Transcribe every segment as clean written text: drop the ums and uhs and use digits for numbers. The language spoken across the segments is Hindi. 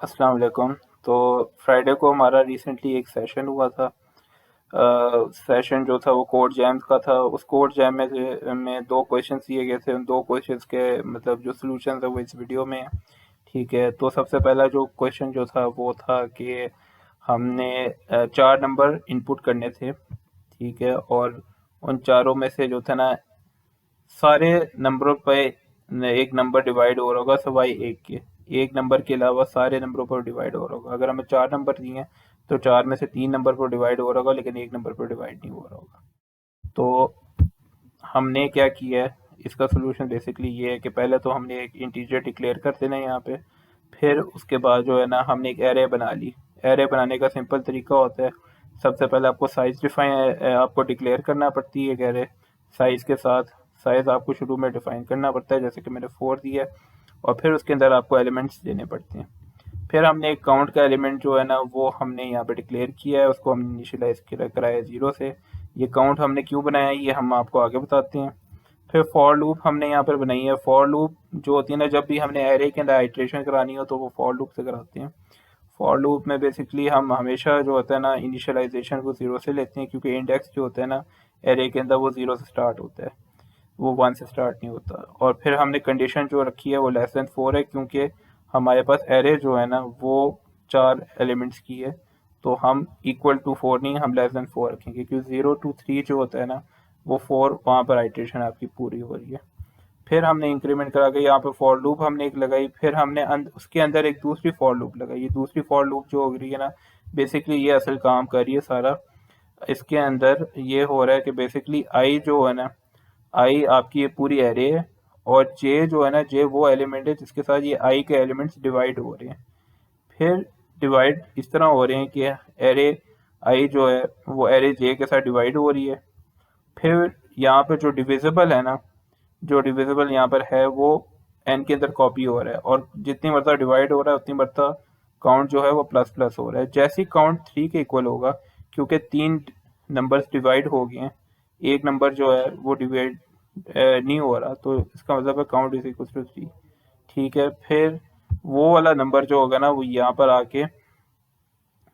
अस्सलाम वालेकुम। तो फ्राइडे को हमारा रिसेंटली एक सेशन हुआ था। सेशन जो था वो कोड जैम्स का था। उस कोड जैम में दो क्वेश्चंस दिए गए थे। उन दो क्वेश्चंस के मतलब जो सॉल्यूशन है वो इस वीडियो में है। ठीक है, तो सबसे पहला जो क्वेश्चन जो था वो था कि हमने चार नंबर इनपुट करने थे। ठीक है, और उन चारों में से जो था ना, सारे नंबरों पे एक नंबर डिवाइड हो रहा होगा सिवाय एक के। एक नंबर के अलावा सारे नंबरों पर डिवाइड हो रहा होगा। अगर हमें चार नंबर दिए हैं तो चार में से तीन नंबर पर डिवाइड हो रहा होगा, लेकिन एक नंबर पर डिवाइड नहीं हो रहा होगा। तो हमने क्या किया है, इसका सोल्यूशन बेसिकली ये है कि पहले तो हमने एक इंटीजर डिक्लेयर कर देना है यहाँ पे। फिर उसके बाद जो है ना, हमने एक एरे बना ली। एरे बनाने का सिंपल तरीका होता है, सबसे पहले आपको साइज डिफाइन आपको डिक्लेयर करना पड़ती है एक एरे साइज के साथ। साइज आपको शुरू में डिफाइन करना पड़ता है, जैसे कि मैंने 4 दिया है, और फिर उसके अंदर आपको एलिमेंट्स देने पड़ते हैं। फिर हमने एक काउंट का एलिमेंट जो है ना वो हमने यहाँ पे डिक्लेयर किया है, उसको हमने इनिशियलाइज कराया 0 से। ये काउंट हमने क्यों बनाया है ये हम आपको आगे बताते हैं। फिर फॉर लूप हमने यहाँ पर बनाई है। फॉर लूप जो होती है ना, जब भी हमने एरे के अंदर आइट्रेशन करानी हो तो वो फॉर लूप से कराते हैं। फॉर लूप में बेसिकली हम हमेशा जो होता है ना, इनिशियलाइजेशन को 0 से लेते हैं, क्योंकि इंडेक्स जो होता है ना एरे के अंदर वो 0 से स्टार्ट होता है, वो 1 से स्टार्ट नहीं होता। और फिर हमने कंडीशन जो रखी है वो लेस देन 4 है, क्योंकि हमारे पास एरे जो है ना वो चार एलिमेंट्स की है। तो हम इक्वल टू 4 नहीं, हम लेस देन 4 रखेंगे, क्योंकि 0 to 3 जो होता है ना वो 4, वहाँ पर आइट्रेशन आपकी पूरी हो रही है। फिर हमने इंक्रीमेंट करा के यहाँ पे फॉर लूप हमने एक लगाई। फिर हमने उसके अंदर एक दूसरी फॉर लूप लगाई। ये दूसरी फॉर लूप जो हो रही है ना, बेसिकली ये असल काम कर रही है सारा। इसके अंदर ये हो रहा है कि बेसिकली आई जो है ना, आई आपकी ये पूरी एरे है, और जे जो है ना, जे वो एलिमेंट है जिसके साथ ये आई के एलिमेंट्स डिवाइड हो रहे हैं। फिर डिवाइड इस तरह हो रहे हैं कि एरे आई जो है वो एरे जे के साथ डिवाइड हो रही है। फिर यहाँ पे जो डिविजिबल है ना, जो डिविजिबल यहाँ पर है वो एन के अंदर कॉपी हो रहा है, और जितनी मरतबा डिवाइड हो रहा है उतनी मरतबा काउंट जो है वो प्लस प्लस हो रहा है। जैसे ही काउंट 3 के इक्वल होगा, क्योंकि तीन नंबर्स डिवाइड हो गए हैं, एक नंबर जो है वो डिवाइड नहीं हो रहा, तो इसका मतलब है काउंट इज इक्वल टू 3। ठीक है, फिर वो वाला नंबर जो होगा ना वो यहाँ पर आके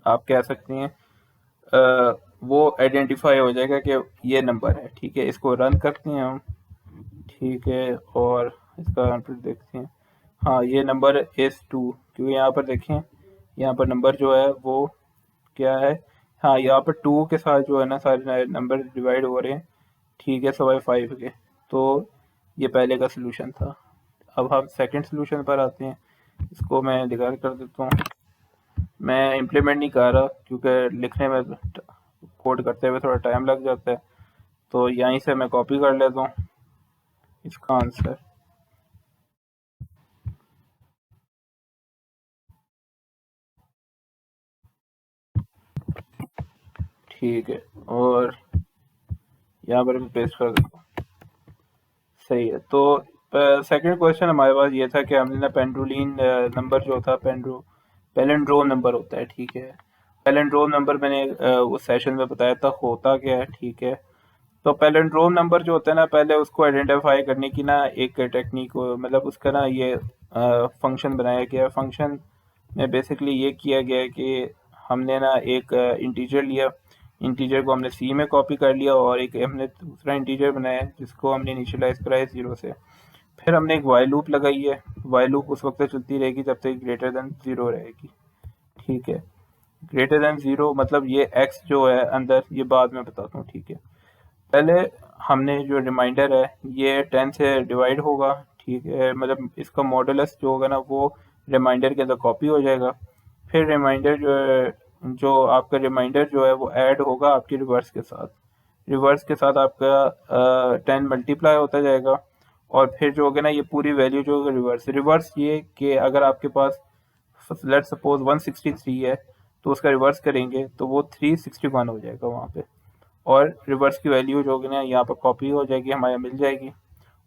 आप कह सकते हैं वो आइडेंटिफाई हो जाएगा कि ये नंबर है। ठीक है, इसको रन करते हैं हम। ठीक है, और इसका आंसर देखते हैं। हाँ, ये नंबर एस टू, क्योंकि यहाँ पर देखें, यहाँ पर नंबर जो है वो क्या है। हाँ, यहाँ पर 2 के साथ जो है ना सारे नंबर डिवाइड हो रहे हैं। ठीक है, सवाई 5 के। तो ये पहले का सोल्यूशन था। अब हम सेकंड सोल्यूशन पर आते हैं। इसको मैं डिक्लेयर कर देता हूँ। मैं इम्प्लीमेंट नहीं कर रहा, क्योंकि लिखने में कोड करते हुए थोड़ा टाइम लग जाता है, तो यहीं से मैं कॉपी कर लेता हूँ इसका आंसर। ठीक है, और यहाँ पर मैं पेस्ट कर देता हूँ। सही है। तो सेकंड क्वेश्चन हमारे पास ये था कि हमने ना पेंडुलिन नंबर जो था, पेलेंड्रोम नंबर होता है। ठीक है, पेलेंड्रोम नंबर मैंने उस सेशन में बताया था होता क्या है। ठीक है, तो पैलिंड्रोम नंबर जो होता है ना, पहले उसको आइडेंटिफाई करने की ना एक टेक्निक, मतलब उसका ना ये फंक्शन बनाया गया है। फंक्शन में बेसिकली ये किया गया है कि हमने ना एक इंटीजर लिया। इंटीजर को हमने सी में कॉपी कर लिया, और एक हमने दूसरा इंटीजर बनाया जिसको हमने इनिशियलाइज कराया 0 से। फिर हमने एक वाइल लूप लगाई है। वाइल लूप उस वक्त तक चलती रहेगी जब तक ग्रेटर देन 0 रहेगी। ठीक है, ग्रेटर देन 0 मतलब ये एक्स जो है अंदर, ये बाद में बताता हूँ। ठीक है, पहले हमने जो रिमाइंडर है ये 10 से डिवाइड होगा। ठीक है, मतलब इसका मॉडुलस जो होगा ना वो रिमाइंडर के अंदर कॉपी हो जाएगा। फिर रिमाइंडर जो है, जो आपका रिमाइंडर जो है वो ऐड होगा आपकी रिवर्स के साथ। रिवर्स के साथ आपका 10 मल्टीप्लाई होता जाएगा, और फिर जो होगा ना ये पूरी वैल्यू जो होगा रिवर्स। रिवर्स ये कि अगर आपके पास लेट सपोज 163 है, तो उसका रिवर्स करेंगे तो वो 361 हो जाएगा वहाँ पे, और रिवर्स की वैल्यू जो है ना यहाँ पर कॉपी हो जाएगी, हमारे मिल जाएगी।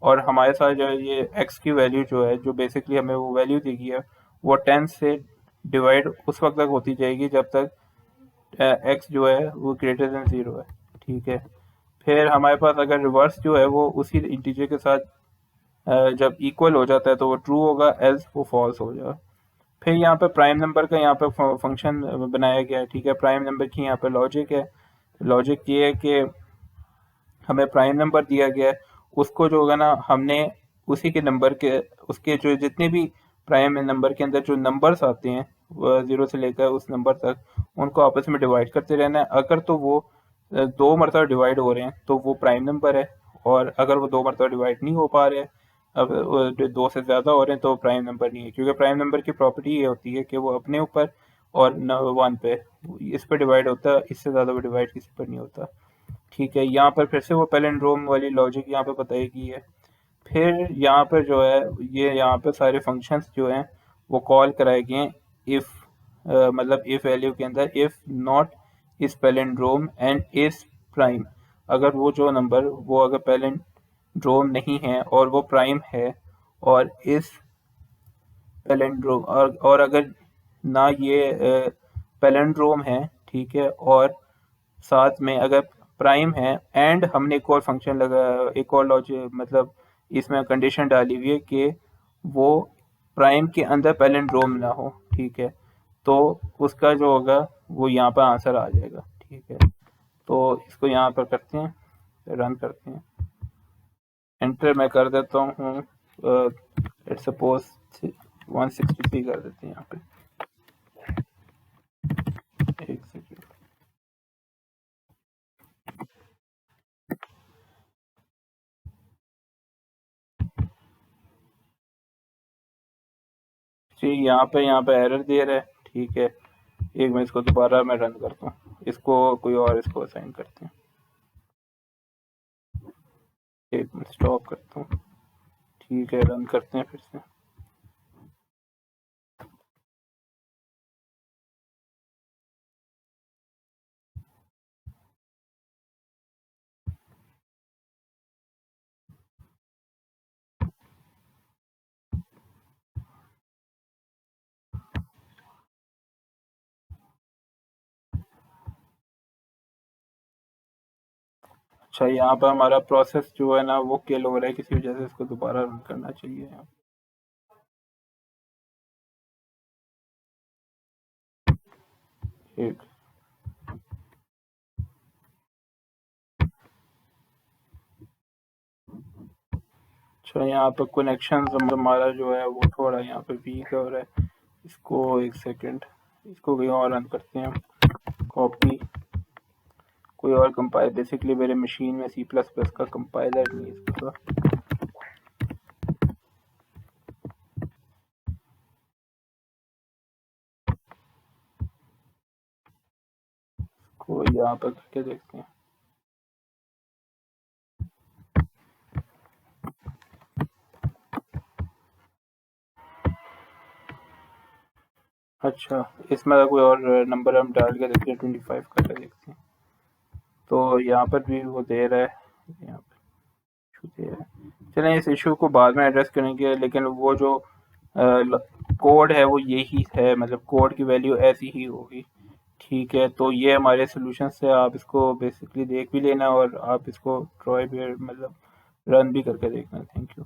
और हमारे साथ जो है ये एक्स की वैल्यू जो है, जो बेसिकली हमें वो वैल्यू दी गई है, वो 10 से डिवाइड उस वक्त तक होती जाएगी जब तक एक्स जो है वो ग्रेटर देन 0 है। ठीक है, फिर हमारे पास अगर रिवर्स जो है वो उसी इंटीजर के साथ जब इक्वल हो जाता है तो वो ट्रू होगा, एल्स वो फॉल्स हो जाएगा। फिर यहाँ पे प्राइम नंबर का यहाँ पे फंक्शन बनाया गया है, ठीक है। प्राइम नंबर की यहाँ पे लॉजिक है। लॉजिक ये है कि हमें प्राइम नंबर दिया गया है, उसको जो होगा ना हमने उसी के नंबर के उसके जो जितने भी प्राइम नंबर के अंदर जो नंबर्स आते हैं 0 से लेकर उस नंबर तक उनको आपस में डिवाइड करते रहना है। अगर तो वो 2 मरतबा डिवाइड हो रहे हैं तो वो प्राइम नंबर है, और अगर वो 2 मरतबा डिवाइड नहीं हो पा रहे हैं, अब 2 से ज़्यादा हो रहे हैं, तो प्राइम नंबर नहीं है। क्योंकि प्राइम नंबर की प्रॉपर्टी ये होती है कि वो अपने ऊपर और 1 पे इस पे डिवाइड होता है, इससे ज़्यादा वो डिवाइड किसी पर नहीं होता, ठीक है। यहाँ पर फिर से वो पैलिंड्रोम वाली लॉजिक यहाँ पे बताई गई है। फिर यहाँ पर जो है ये यहाँ पे सारे फंक्शंस जो हैं वो कॉल कराए गए हैं इफ़ मतलब इफ़ वैल्यू के अंदर, इफ़ नॉट इस पैलिंड्रोम एंड इस प्राइम। अगर वो जो नंबर वो अगर पैलिंड्रोम नहीं है और वो प्राइम है, और इस पैलिंड्रोम और अगर ना ये पैलिंड्रोम है, ठीक है, और साथ में अगर प्राइम है, एंड हमने एक और फंक्शन लगा, एक और लॉजिक मतलब इसमें कंडीशन डाली हुई है कि वो प्राइम के अंदर पैलिंड्रोम ना हो, ठीक है, तो उसका जो होगा वो यहाँ पर आंसर आ जाएगा, ठीक है। तो इसको यहाँ पर करते हैं, रन करते हैं, एंटर मैं कर देता हूँ। लेट्स सपोज 163 कर देते हैं यहाँ पे। एक सेकेंड। जी यहाँ पे एरर दे रहा है, ठीक है। एक मिनट, इसको दोबारा मैं रन करता हूँ, इसको कोई और इसको असाइन करते हैं। एक मिनट स्टॉप करता हूँ, ठीक है, रन करते हैं फिर से। अच्छा, यहाँ पर हमारा प्रोसेस जो है ना वो किल हो रहा है किसी वजह से, इसको दोबारा रन करना चाहिए यहाँ। एक अच्छा, यहाँ पर कनेक्शन हमारा जो है वो थोड़ा यहाँ पे वीक हो रहा है। इसको एक सेकेंड, इसको कहीं और रन करते हैं। कॉपी, कोई और कंपाइल, बेसिकली मेरे मशीन में C++ का कंपाइलर नहीं है इसका। को यहाँ पर करके देखते हैं। अच्छा, इसमें कोई और नंबर हम डाल के देखते हैं, 25 करके देखते हैं। तो यहाँ पर भी वो दे रहा है, यहाँ पर इशू दे रहा है। चलें, इस इशू को बाद में एड्रेस करेंगे, लेकिन वो जो कोड है वो यही है, मतलब कोड की वैल्यू ऐसी ही होगी, ठीक है। तो ये हमारे सोल्यूशन से आप इसको बेसिकली देख भी लेना, और आप इसको ट्राई भी मतलब रन भी करके देखना। Thank you.